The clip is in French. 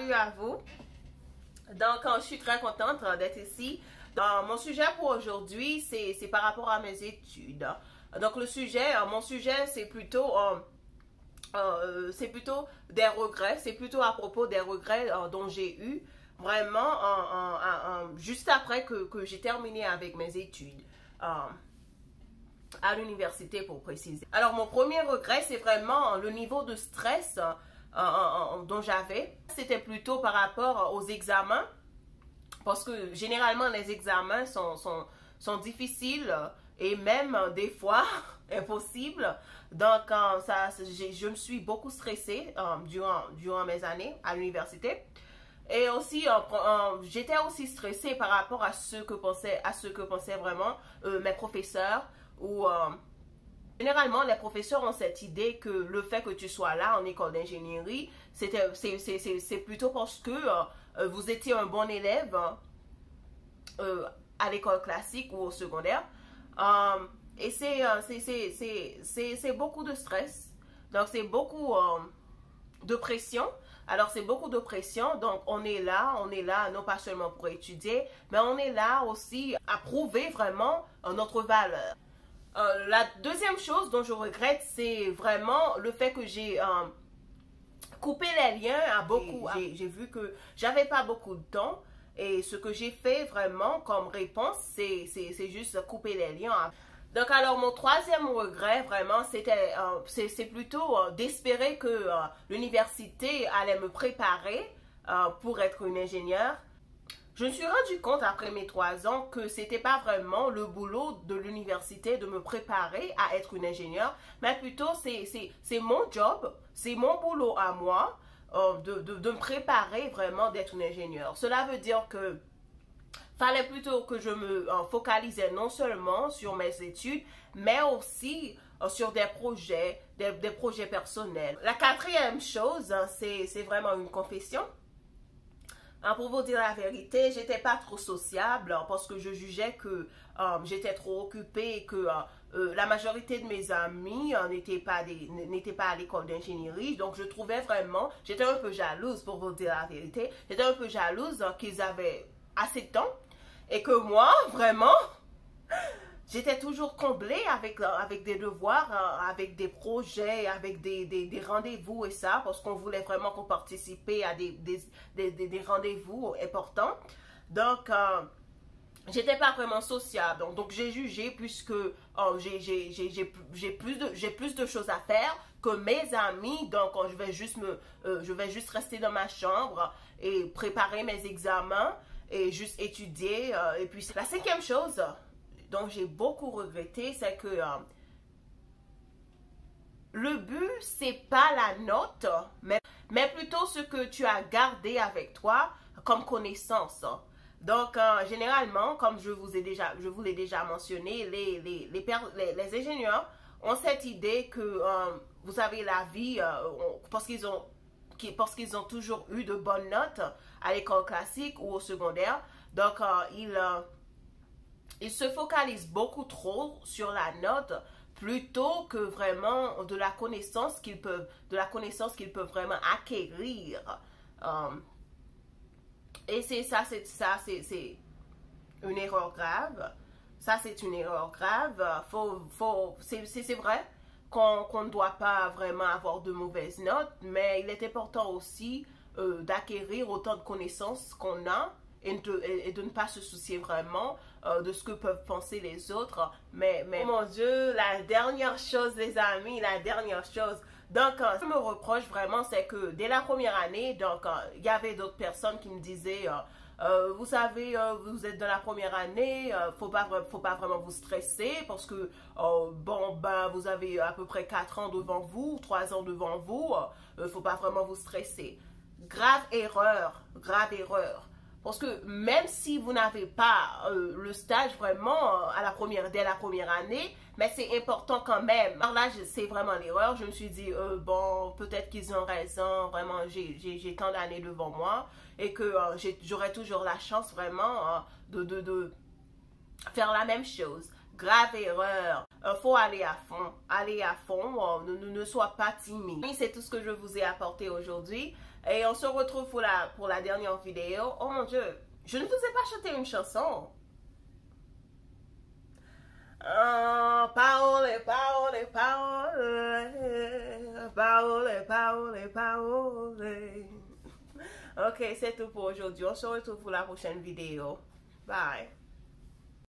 Salut à vous. Donc, je suis très contente d'être ici. Mon sujet pour aujourd'hui, c'est par rapport à mes études. Donc, mon sujet, c'est plutôt des regrets. C'est plutôt à propos des regrets dont j'ai eu vraiment juste après que j'ai terminé avec mes études. À l'université pour préciser. Alors, mon premier regret, c'est vraiment le niveau de stress dont j'avais. C'était plutôt par rapport aux examens, parce que généralement, les examens sont difficiles et même des fois impossibles. Donc, je me suis beaucoup stressée durant mes années à l'université. Et aussi, j'étais aussi stressée par rapport à ce que pensaient vraiment mes professeurs. Généralement, les professeurs ont cette idée que le fait que tu sois là en école d'ingénierie, c'est plutôt parce que vous étiez un bon élève à l'école classique ou au secondaire. Et c'est beaucoup de stress. Donc, c'est beaucoup de pression. Alors, c'est beaucoup de pression. Donc, on est là non pas seulement pour étudier, mais on est là aussi à prouver vraiment notre valeur. La deuxième chose dont je regrette, c'est vraiment le fait que j'ai coupé les liens à beaucoup. J'ai vu que j'avais pas beaucoup de temps et ce que j'ai fait vraiment comme réponse, c'est juste couper les liens. Donc alors mon troisième regret vraiment, c'est plutôt d'espérer que l'université allait me préparer pour être une ingénieure. Je me suis rendu compte après mes 3 ans que c'était pas vraiment le boulot de l'université de me préparer à être une ingénieure, mais plutôt c'est mon job, c'est mon boulot à moi de me préparer vraiment d'être une ingénieure. Cela veut dire que fallait plutôt que je me focalisais non seulement sur mes études, mais aussi sur des projets personnels. La quatrième chose, c'est vraiment une confession. Pour vous dire la vérité, j'étais pas trop sociable parce que je jugeais que j'étais trop occupée et que la majorité de mes amis n'étaient pas à l'école d'ingénierie. Donc je trouvais vraiment, j'étais un peu jalouse pour vous dire la vérité. J'étais un peu jalouse qu'ils avaient assez de temps et que moi, vraiment, j'étais toujours comblée avec des devoirs, avec des projets, avec des rendez-vous et ça, parce qu'on voulait vraiment qu'on participe à des rendez-vous importants. Donc, j'étais pas vraiment sociable. Donc j'ai jugé puisque j'ai plus de choses à faire que mes amis. Donc, je vais juste rester dans ma chambre et préparer mes examens et juste étudier. Et puis, la cinquième chose donc j'ai beaucoup regretté, c'est que le but, c'est pas la note, mais plutôt ce que tu as gardé avec toi comme connaissance. Donc, généralement, comme je vous l'ai déjà mentionné, les ingénieurs ont cette idée que vous avez la vie parce qu'ils ont toujours eu de bonnes notes à l'école classique ou au secondaire. Donc, ils se focalisent beaucoup trop sur la note plutôt que vraiment de la connaissance qu'ils peuvent vraiment acquérir. Et c'est une erreur grave. Ça, c'est une erreur grave. C'est vrai qu'on ne doit pas vraiment avoir de mauvaises notes, mais il est important aussi d'acquérir autant de connaissances qu'on a et de ne pas se soucier vraiment de ce que peuvent penser les autres. Mais oh mon Dieu, la dernière chose, les amis, la dernière chose. Donc, ce que je me reproche vraiment, c'est que dès la première année, donc, il y avait d'autres personnes qui me disaient, vous savez, vous êtes dans la première année, faut pas vraiment vous stresser parce que, bon, ben, vous avez à peu près 4 ans devant vous, 3 ans devant vous, faut pas vraiment vous stresser. Grave erreur, grave erreur. Parce que même si vous n'avez pas le stage vraiment dès la première année, mais c'est important quand même. Alors là, c'est vraiment l'erreur. Je me suis dit, bon, peut-être qu'ils ont raison. Vraiment, j'ai tant d'années devant moi et que j'aurai toujours la chance vraiment de faire la même chose. Grave erreur. faut aller à fond. Aller à fond, ne sois pas timide. C'est tout ce que je vous ai apporté aujourd'hui. Et on se retrouve pour la dernière vidéo. Oh mon Dieu, je ne vous ai pas chanté une chanson. Parole, parole, parole. Parole, parole, parole. Ok, c'est tout pour aujourd'hui. On se retrouve pour la prochaine vidéo. Bye.